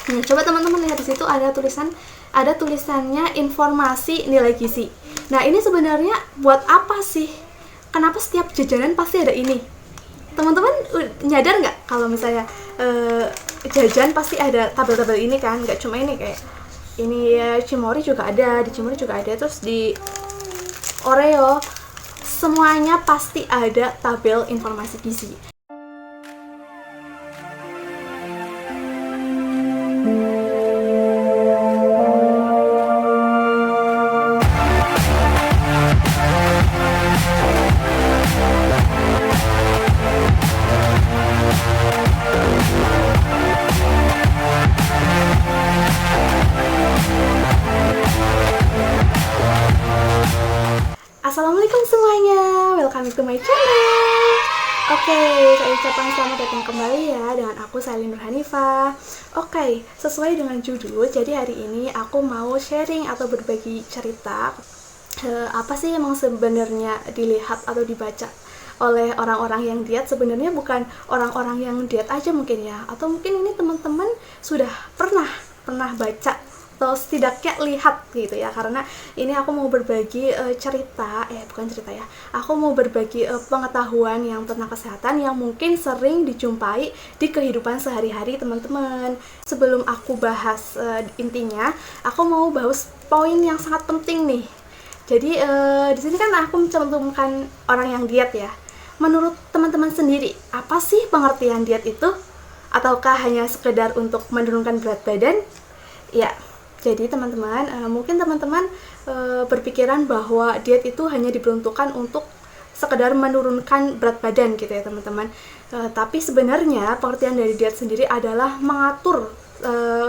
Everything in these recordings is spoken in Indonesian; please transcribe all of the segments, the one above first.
Coba teman-teman lihat di situ ada tulisannya informasi nilai gizi. Nah, ini sebenarnya buat apa sih? Kenapa setiap jajanan pasti ada ini? Teman-teman nyadar nggak kalau misalnya jajan pasti ada tabel-tabel ini kan? Nggak cuma ini, kayak ini ya, Cimory juga ada, di Cimory juga ada, terus di Oreo, semuanya pasti ada tabel informasi gizi. Assalamualaikum semuanya, welcome to my channel. Oke, saya ucapkan selamat datang kembali ya dengan aku Salin Nurhanifah. Oke, sesuai dengan judul, jadi hari ini aku mau sharing atau berbagi cerita apa sih emang sebenarnya dilihat atau dibaca oleh orang-orang yang diet. Sebenarnya bukan orang-orang yang diet aja mungkin ya, atau mungkin ini teman-teman sudah pernah baca atau setidaknya lihat gitu ya, karena ini aku mau berbagi aku mau berbagi pengetahuan yang tentang kesehatan yang mungkin sering dijumpai di kehidupan sehari-hari teman-teman. Sebelum aku bahas intinya, aku mau bahas poin yang sangat penting nih. Jadi di sini kan aku mencantumkan orang yang diet ya. Menurut teman-teman sendiri, apa sih pengertian diet itu? Ataukah hanya sekedar untuk menurunkan berat badan? Ya, jadi teman-teman, mungkin teman-teman berpikiran bahwa diet itu hanya diperuntukkan untuk sekedar menurunkan berat badan gitu ya teman-teman. Tapi sebenarnya pengertian dari diet sendiri adalah mengatur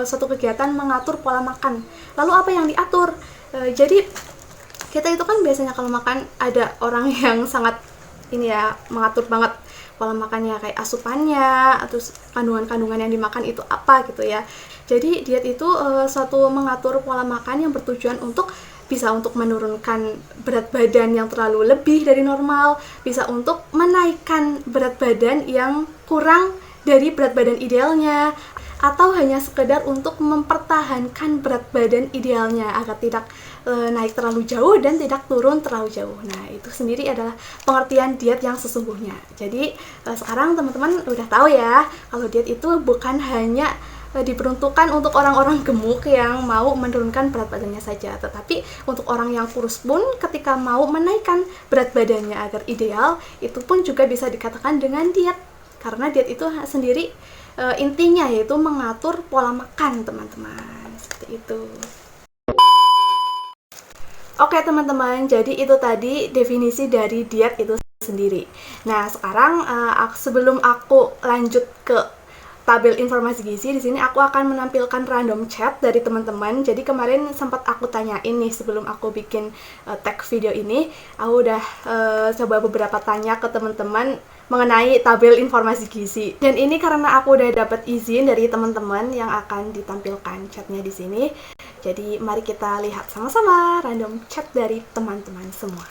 suatu kegiatan, mengatur pola makan. Lalu apa yang diatur? Jadi kita itu kan biasanya kalau makan ada orang yang sangat ini ya, mengatur banget pola makannya, kayak asupannya atau kandungan-kandungan yang dimakan itu apa gitu ya. Jadi diet itu suatu mengatur pola makan yang bertujuan untuk bisa untuk menurunkan berat badan yang terlalu lebih dari normal, bisa untuk menaikkan berat badan yang kurang dari berat badan idealnya, atau hanya sekedar untuk mempertahankan berat badan idealnya agar tidak naik terlalu jauh dan tidak turun terlalu jauh. Nah, itu sendiri adalah pengertian diet yang sesungguhnya. Jadi sekarang teman-teman udah tahu ya kalau diet itu bukan hanya diperuntukkan untuk orang-orang gemuk yang mau menurunkan berat badannya saja, tetapi untuk orang yang kurus pun ketika mau menaikkan berat badannya agar ideal, itu pun juga bisa dikatakan dengan diet. Karena diet itu sendiri intinya yaitu mengatur pola makan teman-teman, seperti itu. Oke teman-teman, jadi itu tadi definisi dari diet itu sendiri. Nah sekarang sebelum aku lanjut ke tabel informasi gizi, di sini aku akan menampilkan random chat dari teman-teman. Jadi kemarin sempat aku tanyain nih sebelum aku bikin tag video ini, aku udah coba beberapa tanya ke teman-teman mengenai tabel informasi gizi. Dan ini karena aku udah dapat izin dari teman-teman yang akan ditampilkan chatnya di sini. Jadi mari kita lihat sama-sama random chat dari teman-teman semua.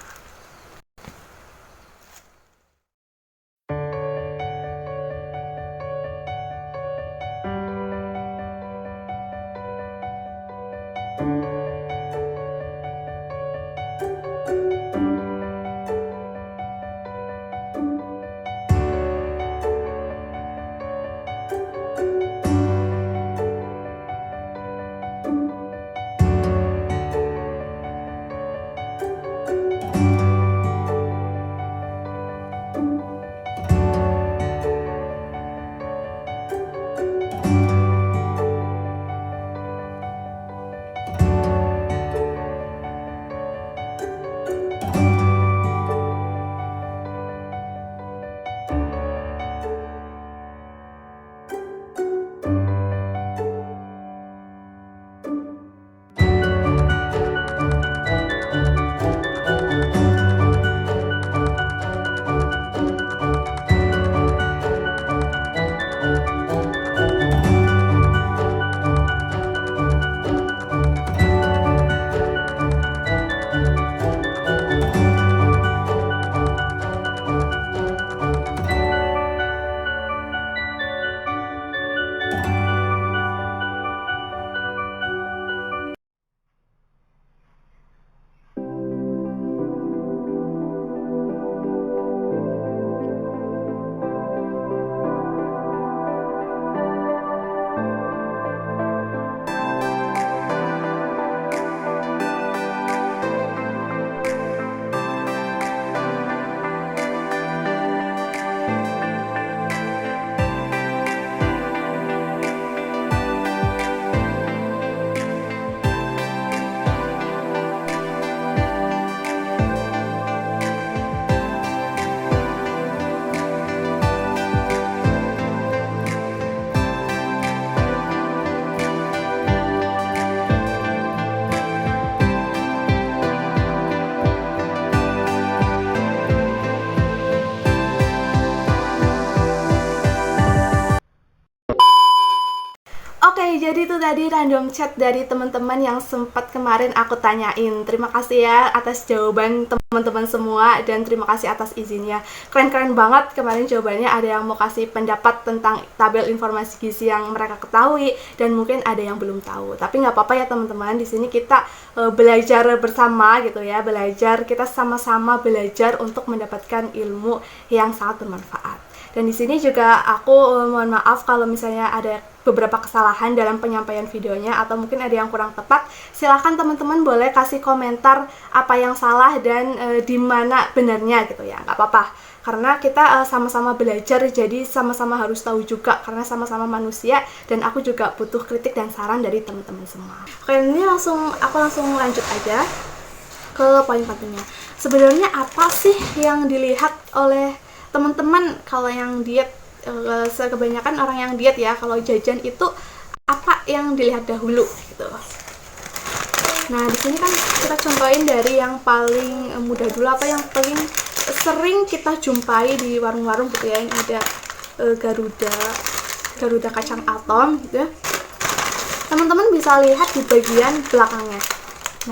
jadi itu tadi random chat dari teman-teman yang sempat kemarin aku tanyain. Terima kasih ya atas jawaban teman-teman semua, dan terima kasih atas izinnya. Keren-keren banget kemarin jawabannya. Ada yang mau kasih pendapat tentang tabel informasi gizi yang mereka ketahui, dan mungkin ada yang belum tahu. Tapi nggak apa-apa ya teman-teman, di sini kita belajar bersama gitu ya. Belajar, kita sama-sama belajar untuk mendapatkan ilmu yang sangat bermanfaat. Dan di sini juga aku mohon maaf kalau misalnya ada beberapa kesalahan dalam penyampaian videonya, atau mungkin ada yang kurang tepat. Silahkan teman-teman boleh kasih komentar apa yang salah dan di mana benarnya gitu ya, nggak apa-apa. Karena kita sama-sama belajar, jadi sama-sama harus tahu juga, karena sama-sama manusia, dan aku juga butuh kritik dan saran dari teman-teman semua. Oke, ini aku langsung lanjut aja ke poin pentingnya. Sebenarnya apa sih yang dilihat oleh teman-teman kalau yang diet? Kebanyakan orang yang diet ya, kalau jajan itu apa yang dilihat dahulu gitu. Nah, di sini kan kita contohin dari yang paling mudah dulu, apa yang paling sering kita jumpai di warung-warung gitu ya. Ini ada Garuda kacang atom gitu ya. Teman-teman bisa lihat di bagian belakangnya.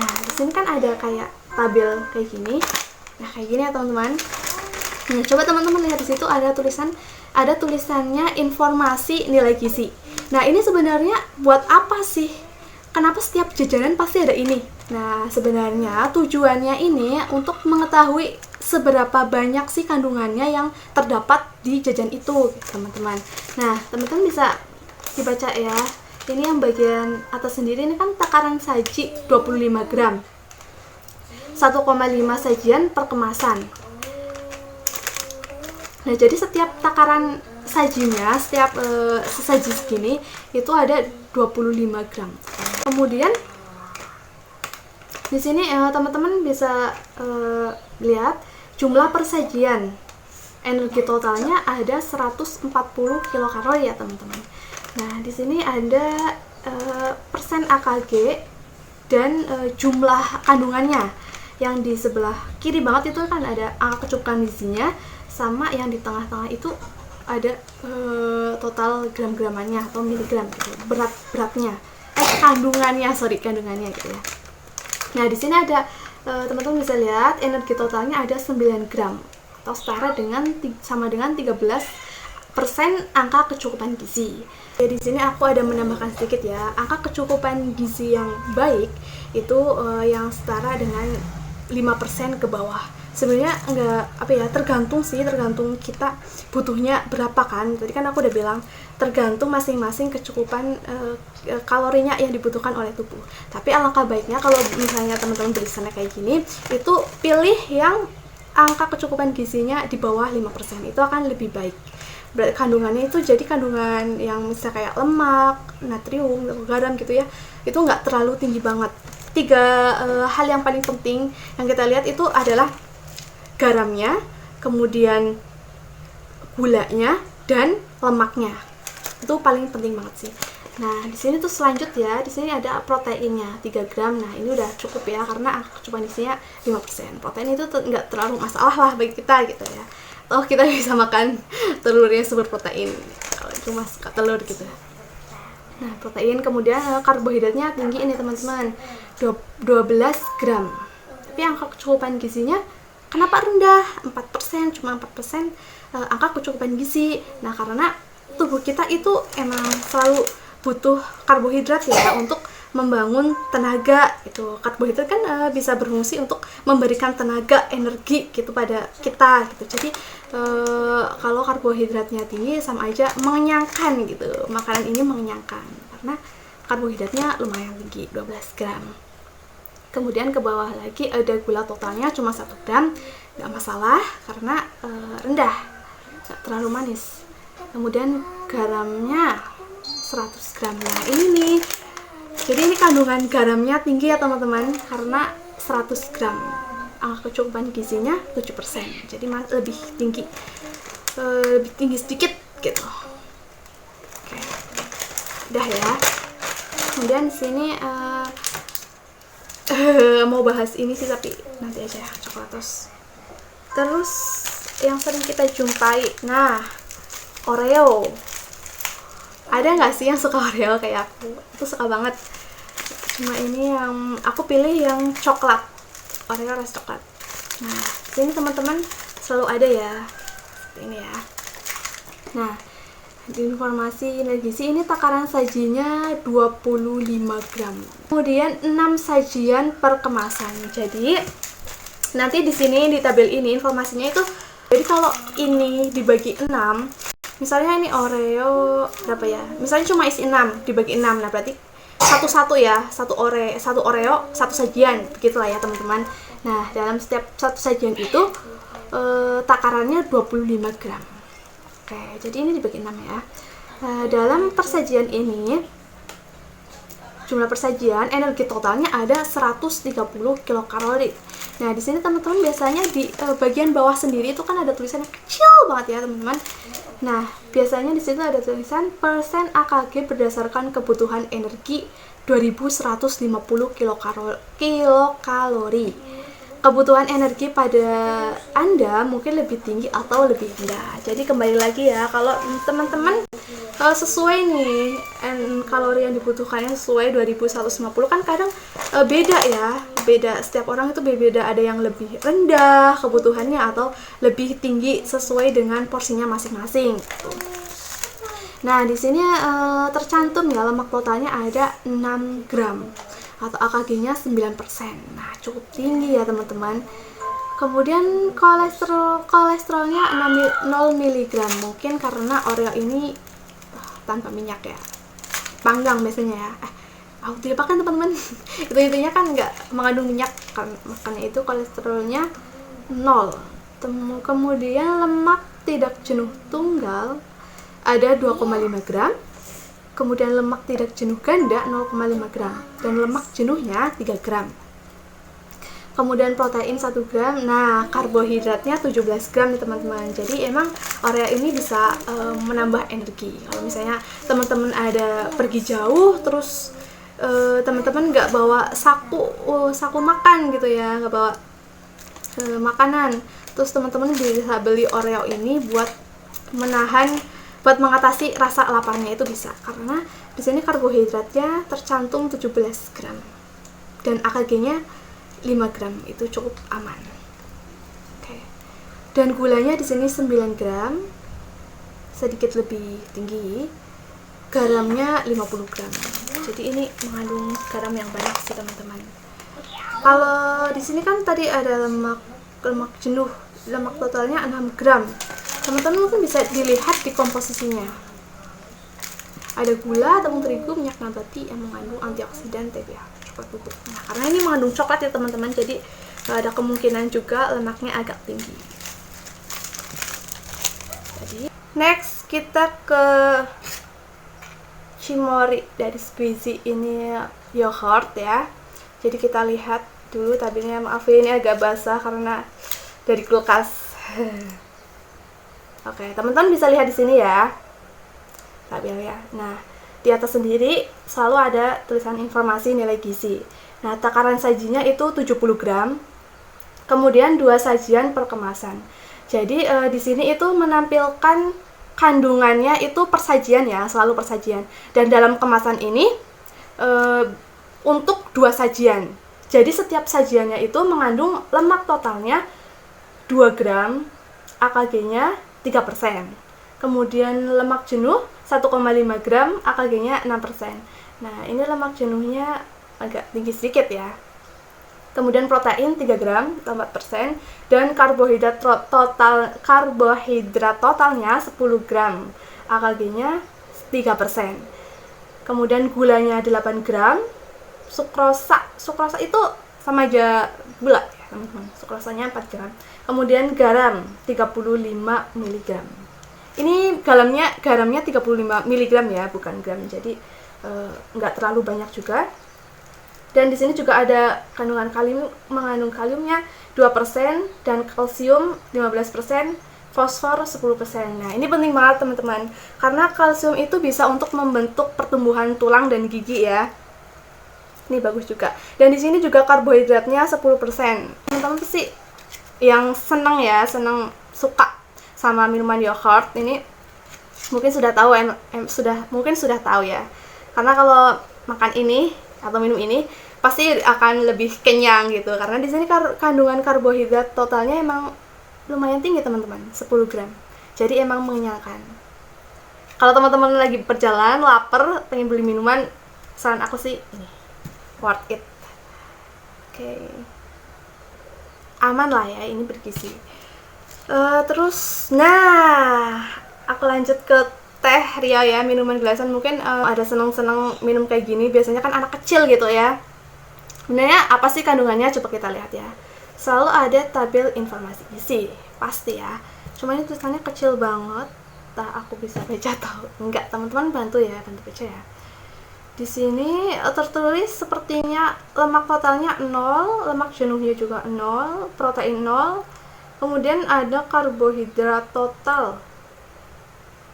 Nah, di sini kan ada kayak tabel kayak gini. Nah, kayak gini ya teman-teman. Nah, coba teman-teman lihat di situ ada tulisannya informasi nilai gizi. Nah, ini sebenarnya buat apa sih? Kenapa setiap jajanan pasti ada ini? Nah, sebenarnya tujuannya ini untuk mengetahui seberapa banyak sih kandungannya yang terdapat di jajan itu, teman-teman. Nah, teman-teman bisa dibaca ya. Ini yang bagian atas sendiri, ini kan takaran saji 25 gram. 1,5 sajian per kemasan. Nah, jadi setiap takaran sajinya, setiap sesaji segini itu ada 25 gram. Kemudian di sini teman-teman bisa lihat jumlah persajian. Energi totalnya ada 140 kilokalori ya, teman-teman. Nah, di sini ada persen AKG dan jumlah kandungannya. Yang di sebelah kiri banget itu kan ada angka kecukupan gizinya, sama yang di tengah-tengah itu ada total gram-gramannya atau miligram gitu, kandungannya gitu ya. Nah, di sini ada teman-teman bisa lihat energi totalnya ada 9 gram atau setara dengan sama dengan 13% angka kecukupan gizi. Jadi di sini aku ada menambahkan sedikit ya, angka kecukupan gizi yang baik itu yang setara dengan 5% ke bawah. Sebenarnya tergantung kita butuhnya berapa kan. Tadi kan aku udah bilang tergantung masing-masing kecukupan kalorinya yang dibutuhkan oleh tubuh. Tapi alangkah baiknya kalau misalnya teman-teman tulisannya kayak gini, itu pilih yang angka kecukupan gizinya di bawah 5%, itu akan lebih baik. Kandungannya itu jadi kandungan yang misalnya kayak lemak, natrium, garam gitu ya, itu nggak terlalu tinggi banget. 3 hal yang paling penting yang kita lihat itu adalah garamnya, kemudian gulanya, dan lemaknya. Itu paling penting banget sih. Nah, di sini tuh selanjutnya, di sini ada proteinnya 3 gram. Nah, ini udah cukup ya, karena kecukupan isinya 5%. Protein itu nggak terlalu masalah lah bagi kita gitu ya. Oh, kita bisa makan telurnya sumber protein kalau cuma suka telur gitu. Nah, protein, kemudian karbohidratnya tinggi ini teman-teman, 12 gram. Tapi angka kecukupan gizinya kenapa rendah? 4%, cuma 4% angka kecukupan gizi. Nah, karena tubuh kita itu emang selalu butuh karbohidrat ya untuk membangun tenaga. Itu karbohidrat kan bisa berfungsi untuk memberikan tenaga, energi gitu pada kita gitu. Jadi kalau karbohidratnya tinggi sama aja mengenyangkan gitu. Makanan ini mengenyangkan karena karbohidratnya lumayan tinggi, 12 gram. Kemudian ke bawah lagi ada gula totalnya cuma 1 gram, nggak masalah karena rendah, nggak terlalu manis. Kemudian garamnya 100 gram. Nah, ini nih, jadi ini kandungan garamnya tinggi ya teman-teman, karena 100 gram. Angka kecukupan gizinya 7%, jadi lebih tinggi sedikit gitu. Oke, udah ya. Kemudian di sini mau bahas ini sih, tapi nanti aja ya, coklatos. Terus yang sering kita jumpai, nah, Oreo. Ada nggak sih yang suka Oreo kayak aku? Aku suka banget. Cuma ini yang aku pilih yang coklat, Oreo rasa coklat. Nah, ini teman-teman selalu ada ya, seperti ini ya. Nah, di informasi gizi ini takaran sajinya 25 gram. Kemudian 6 sajian per kemasan. Jadi nanti di sini di tabel ini informasinya itu, jadi kalau ini dibagi 6, misalnya ini Oreo berapa ya? Misalnya cuma isi 6 dibagi 6. Nah, berarti satu-satu ya, satu Oreo, satu sajian, begitulah ya teman-teman. Nah, dalam setiap satu sajian itu takarannya 25 gram. Oke, jadi ini dibagi 6 ya. Dalam persajian ini, jumlah persajian, energi totalnya ada 130 kilokalori. Nah, di sini teman-teman biasanya di bagian bawah sendiri itu kan ada tulisannya kecil banget ya, teman-teman. Nah, biasanya di situ ada tulisan persen AKG berdasarkan kebutuhan energi 2150 kilokalori. Kebutuhan energi pada Anda mungkin lebih tinggi atau lebih rendah. Jadi kembali lagi ya, kalau teman-teman sesuai nih kalori yang dibutuhkannya sesuai 2150 kan kadang beda ya, beda, setiap orang itu beda, ada yang lebih rendah kebutuhannya atau lebih tinggi sesuai dengan porsinya masing-masing gitu. Nah, di sini tercantum ya lemak totalnya ada 6 gram atau AKG-nya 9%. Nah, cukup tinggi ya teman-teman. Kemudian kolesterolnya 0 mg, mungkin karena Oreo ini tanpa minyak ya, panggang biasanya ya. Aku tidak pakai teman-teman. Itu intinya kan nggak mengandung minyak kan, makanya itu kolesterolnya 0. Kemudian lemak tidak jenuh tunggal ada 2,5 gram. Kemudian lemak tidak jenuh ganda 0,5 gram dan lemak jenuhnya 3 gram. Kemudian protein 1 gram. Nah, karbohidratnya 17 gram nih teman-teman. Jadi emang Oreo ini bisa menambah energi. Kalau misalnya teman-teman ada pergi jauh terus teman-teman nggak bawa saku makan gitu ya, nggak bawa makanan, terus teman-teman bisa beli Oreo ini buat mengatasi rasa laparnya itu bisa, karena di sini karbohidratnya tercantum 17 gram dan AKG-nya 5 gram, itu cukup aman. Oke. Dan gulanya di sini 9 gram, sedikit lebih tinggi. Garamnya 50 gram. Jadi ini mengandung garam yang banyak sih teman-teman. Kalau di sini kan tadi ada lemak jenuh, lemak totalnya 6 gram. Teman-teman mungkin bisa dilihat di komposisinya. Ada gula, tepung terigu, minyak nabati yang mengandung antioksidan, TBA, coklat bubuk. Nah, karena ini mengandung coklat ya teman-teman, jadi ada kemungkinan juga lemaknya agak tinggi. Jadi next kita ke Cimori dari Squeezie, ini yogurt ya. Jadi kita lihat dulu tabelnya, maaf ya ini agak basah karena dari kulkas. Oke, teman-teman bisa lihat di sini ya tabelnya. Nah, di atas sendiri selalu ada tulisan informasi nilai gizi. Nah, takaran sajinya itu 70 gram. Kemudian 2 sajian per kemasan. Jadi di sini itu menampilkan kandungannya itu persajian ya, selalu persajian. Dan dalam kemasan ini untuk 2 sajian. Jadi setiap sajiannya itu mengandung lemak totalnya 2 gram, AKG-nya 3%. Kemudian lemak jenuh 1,5 gram, AKG-nya 6%. Nah, ini lemak jenuhnya agak tinggi sedikit ya. Kemudian protein 3 gram, 4%, dan karbohidrat totalnya 10 gram, AKG-nya 3%. Kemudian gulanya 8 gram, sukrosa itu sama aja gula ya teman-teman, sukrosanya 4 gram. Kemudian garam 35 mg. Ini garamnya 35 mg ya, bukan gram, jadi nggak terlalu banyak juga. Dan di sini juga ada kandungan kalium, mengandung kaliumnya 2% dan kalsium 15%, fosfor 10%. Nah, ini penting banget teman-teman, karena kalsium itu bisa untuk membentuk pertumbuhan tulang dan gigi ya. Ini bagus juga. Dan di sini juga karbohidratnya 10%. Teman-teman pasti yang seneng suka sama minuman yogurt ini mungkin sudah tahu mungkin sudah tahu ya, karena kalau makan ini atau minum ini pasti akan lebih kenyang gitu, karena di sini kandungan karbohidrat totalnya emang lumayan tinggi teman-teman, 10 gram, jadi emang mengenyangkan. Kalau teman-teman lagi perjalanan lapar pengen beli minuman, saran aku sih ini worth it. Oke. Aman lah ya, ini bergizi. Terus nah aku lanjut ke teh Ria ya, minuman gelasan. Mungkin ada seneng-seneng minum kayak gini, biasanya kan anak kecil gitu ya. Sebenarnya apa sih kandungannya, coba kita lihat ya. Selalu ada tabel informasi gizi, pasti ya, cuma ini tulisannya kecil banget, aku bisa baca atau enggak, teman-teman bantu ya, bantu baca ya. Di sini tertulis sepertinya lemak totalnya 0, lemak jenuhnya juga 0, protein 0, kemudian ada karbohidrat total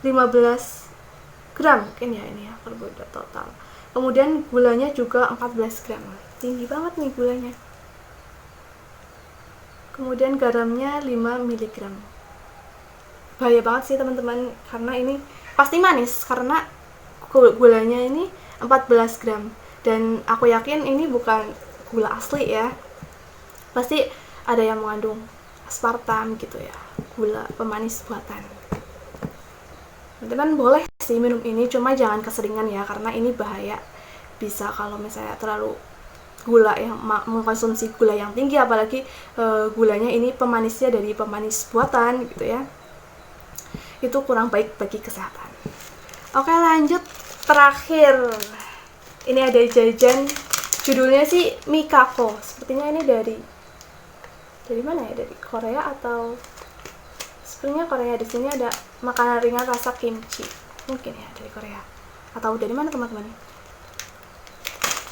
15 gram mungkin ya, ini ya karbohidrat total. Kemudian gulanya juga 14 gram, tinggi banget nih gulanya. Kemudian garamnya 5 mg. Bahaya banget sih teman-teman, karena ini pasti manis karena gulanya ini 14 gram, dan aku yakin ini bukan gula asli ya, pasti ada yang mengandung aspartam gitu ya, gula pemanis buatan. Teman-teman boleh sih minum ini, cuma jangan keseringan ya, karena ini bahaya, bisa kalau misalnya terlalu gula yang mengkonsumsi gula yang tinggi, apalagi gulanya ini pemanisnya dari pemanis buatan gitu ya, itu kurang baik bagi kesehatan. Oke, lanjut terakhir, ini ada jajan, judulnya sih Mikako, sepertinya ini dari mana ya, dari Korea atau sepertinya Korea. Di sini ada makanan ringan rasa kimchi, mungkin ya dari Korea atau dari mana teman-teman.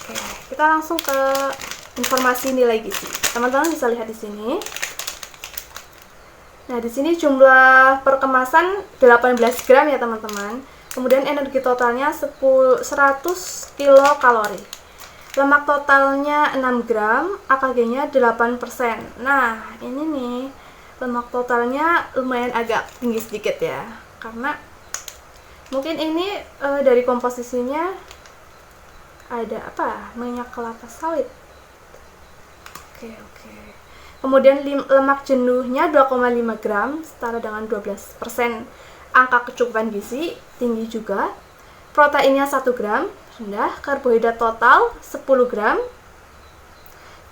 Oke, kita langsung ke informasi nilai gizi. Teman-teman bisa lihat di sini. Nah, di sini jumlah per kemasan 18 gram ya teman-teman. Kemudian energi totalnya 100 kilokalori. Lemak totalnya 6 gram, AKG-nya 8%. Nah, ini nih lemak totalnya lumayan agak tinggi sedikit ya. Karena mungkin ini dari komposisinya ada minyak kelapa sawit. Oke. Kemudian lemak jenuhnya 2,5 gram, setara dengan 12%. Angka kecukupan gizi tinggi juga. Proteinnya 1 gram, rendah. Karbohidrat total 10 gram.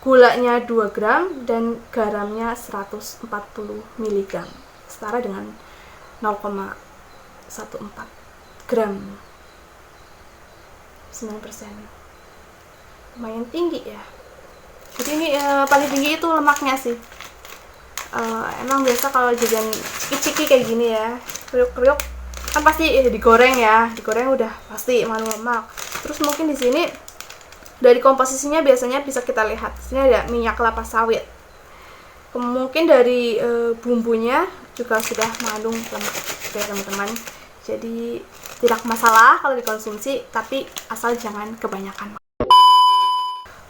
Gulanya 2 gram dan garamnya 140 mg, setara dengan 0,14 gram. 9%, lumayan tinggi ya. Jadi ini paling tinggi itu lemaknya sih. Emang biasa kalau jajan ciki kayak gini ya, kriuk-kriuk kan pasti digoreng ya, digoreng udah pasti mengandung lemak. Terus mungkin di sini dari komposisinya biasanya bisa kita lihat, di sini ada minyak kelapa sawit. Mungkin dari bumbunya juga sudah mengandung lemak ya teman-teman. Jadi tidak masalah kalau dikonsumsi, tapi asal jangan kebanyakan.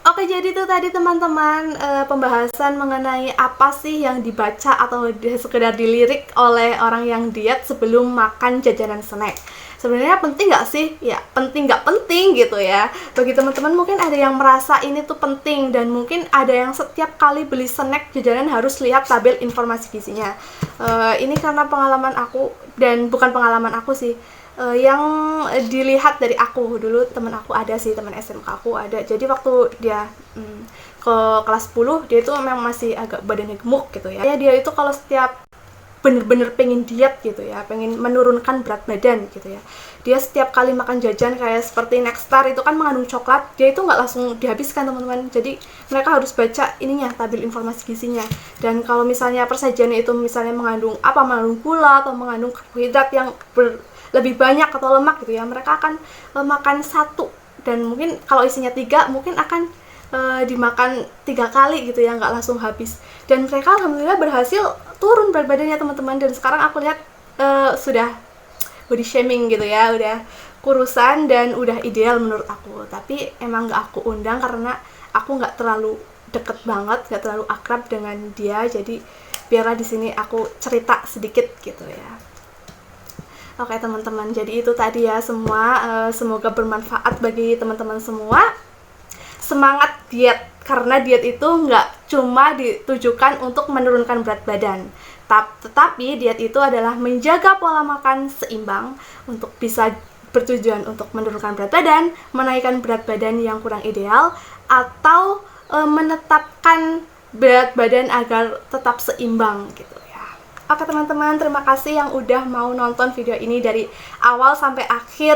Oke, jadi itu tadi teman-teman pembahasan mengenai apa sih yang dibaca atau sekedar dilirik oleh orang yang diet sebelum makan jajanan snack. Sebenarnya penting nggak sih? Ya penting nggak penting gitu ya. Bagi teman-teman mungkin ada yang merasa ini tuh penting, dan mungkin ada yang setiap kali beli snack jajanan harus lihat tabel informasi gizinya. Ini karena pengalaman aku, dan bukan pengalaman aku sih, yang dilihat dari aku dulu, teman aku ada sih, teman SMK aku ada. Jadi waktu dia ke kelas 10, dia itu memang masih agak badannya gemuk gitu ya. Dia itu kalau setiap bener-bener pengen diet gitu ya, pengen menurunkan berat badan gitu ya, dia setiap kali makan jajan kayak seperti Nexstar itu kan mengandung coklat, dia itu nggak langsung dihabiskan teman-teman. Jadi mereka harus baca ininya, tabel informasi gizinya. Dan kalau misalnya persajiannya itu misalnya mengandung gula atau mengandung karbohidrat yang lebih banyak atau lemak gitu ya, mereka akan makan satu, dan mungkin kalau isinya 3 mungkin akan dimakan 3 kali gitu ya, nggak langsung habis. Dan mereka alhamdulillah berhasil turun berat badannya teman-teman. Dan sekarang aku lihat sudah body shaming gitu ya, udah kurusan dan udah ideal menurut aku. Tapi emang nggak aku undang karena aku nggak terlalu deket banget, nggak terlalu akrab dengan dia. Jadi biarlah di sini aku cerita sedikit gitu ya. Oke teman-teman, jadi itu tadi ya semua, semoga bermanfaat bagi teman-teman semua. Semangat diet, karena diet itu nggak cuma ditujukan untuk menurunkan berat badan, tetapi diet itu adalah menjaga pola makan seimbang untuk bisa bertujuan untuk menurunkan berat badan, menaikkan berat badan yang kurang ideal, atau menetapkan berat badan agar tetap seimbang gitu. Oke teman-teman, terima kasih yang udah mau nonton video ini dari awal sampai akhir.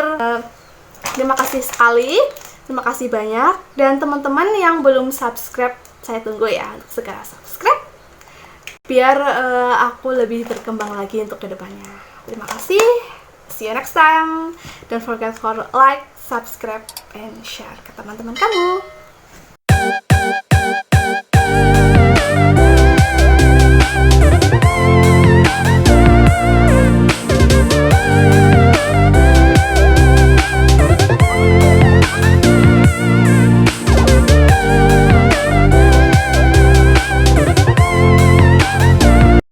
Terima kasih sekali, terima kasih banyak. Dan teman-teman yang belum subscribe, saya tunggu ya untuk segera subscribe, biar aku lebih berkembang lagi untuk kedepannya. Terima kasih, see you next time. Don't forget for like, subscribe, and share ke teman-teman kamu.